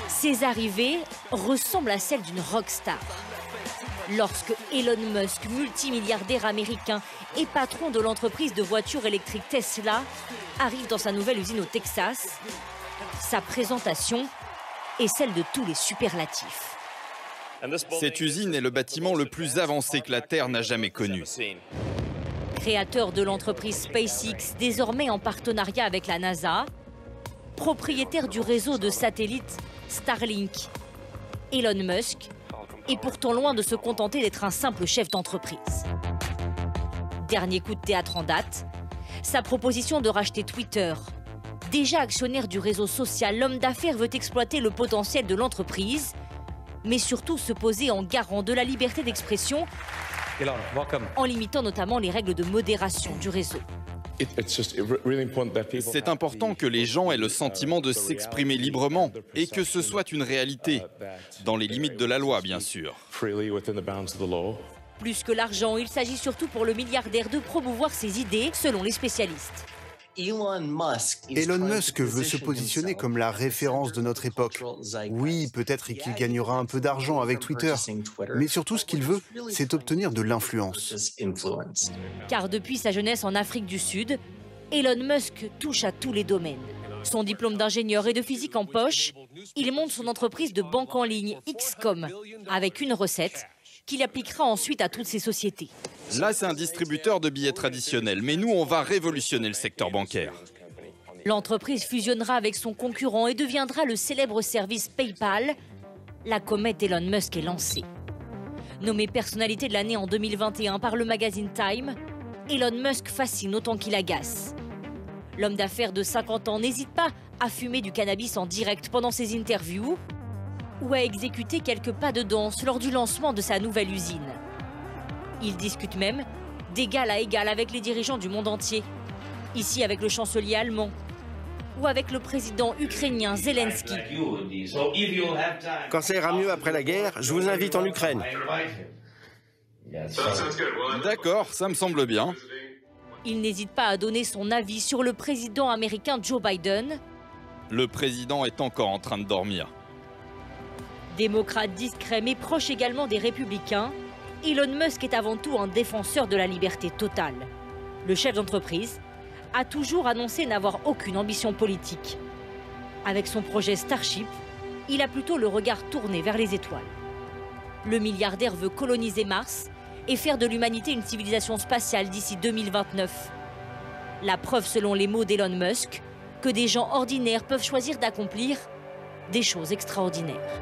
Ses arrivées ressemblent à celles d'une rockstar. Lorsque Elon Musk, multimilliardaire américain et patron de l'entreprise de voitures électriques Tesla, arrive dans sa nouvelle usine au Texas, sa présentation est celle de tous les superlatifs. Cette usine est le bâtiment le plus avancé que la Terre n'a jamais connu. Créateur de l'entreprise SpaceX, désormais en partenariat avec la NASA, propriétaire du réseau de satellites Starlink, Elon Musk est pourtant loin de se contenter d'être un simple chef d'entreprise. Dernier coup de théâtre en date, sa proposition de racheter Twitter. Déjà actionnaire du réseau social, l'homme d'affaires veut exploiter le potentiel de l'entreprise, mais surtout se poser en garant de la liberté d'expression, en limitant notamment les règles de modération du réseau. C'est important que les gens aient le sentiment de s'exprimer librement et que ce soit une réalité, dans les limites de la loi, bien sûr. Plus que l'argent, il s'agit surtout pour le milliardaire de promouvoir ses idées, selon les spécialistes. Elon Musk veut se positionner comme la référence de notre époque. Oui, peut-être qu'il gagnera un peu d'argent avec Twitter, mais surtout ce qu'il veut, c'est obtenir de l'influence. Car depuis sa jeunesse en Afrique du Sud, Elon Musk touche à tous les domaines. Son diplôme d'ingénieur et de physique en poche, il monte son entreprise de banque en ligne XCOM avec une recette qu'il appliquera ensuite à toutes ses sociétés. Là, c'est un distributeur de billets traditionnels, mais nous, on va révolutionner le secteur bancaire. L'entreprise fusionnera avec son concurrent et deviendra le célèbre service PayPal. La comète d'Elon Musk est lancée. Nommé personnalité de l'année en 2021 par le magazine Time, Elon Musk fascine autant qu'il agace. L'homme d'affaires de 50 ans n'hésite pas à fumer du cannabis en direct pendant ses interviews ou à exécuter quelques pas de danse lors du lancement de sa nouvelle usine. Il discute même d'égal à égal avec les dirigeants du monde entier. Ici avec le chancelier allemand ou avec le président ukrainien Zelensky. Quand ça ira mieux après la guerre, je vous invite en Ukraine. D'accord, ça me semble bien. Il n'hésite pas à donner son avis sur le président américain Joe Biden. Le président est encore en train de dormir. Démocrate discret mais proche également des républicains, Elon Musk est avant tout un défenseur de la liberté totale. Le chef d'entreprise a toujours annoncé n'avoir aucune ambition politique. Avec son projet Starship, il a plutôt le regard tourné vers les étoiles. Le milliardaire veut coloniser Mars et faire de l'humanité une civilisation spatiale d'ici 2029. La preuve, selon les mots d'Elon Musk, que des gens ordinaires peuvent choisir d'accomplir des choses extraordinaires.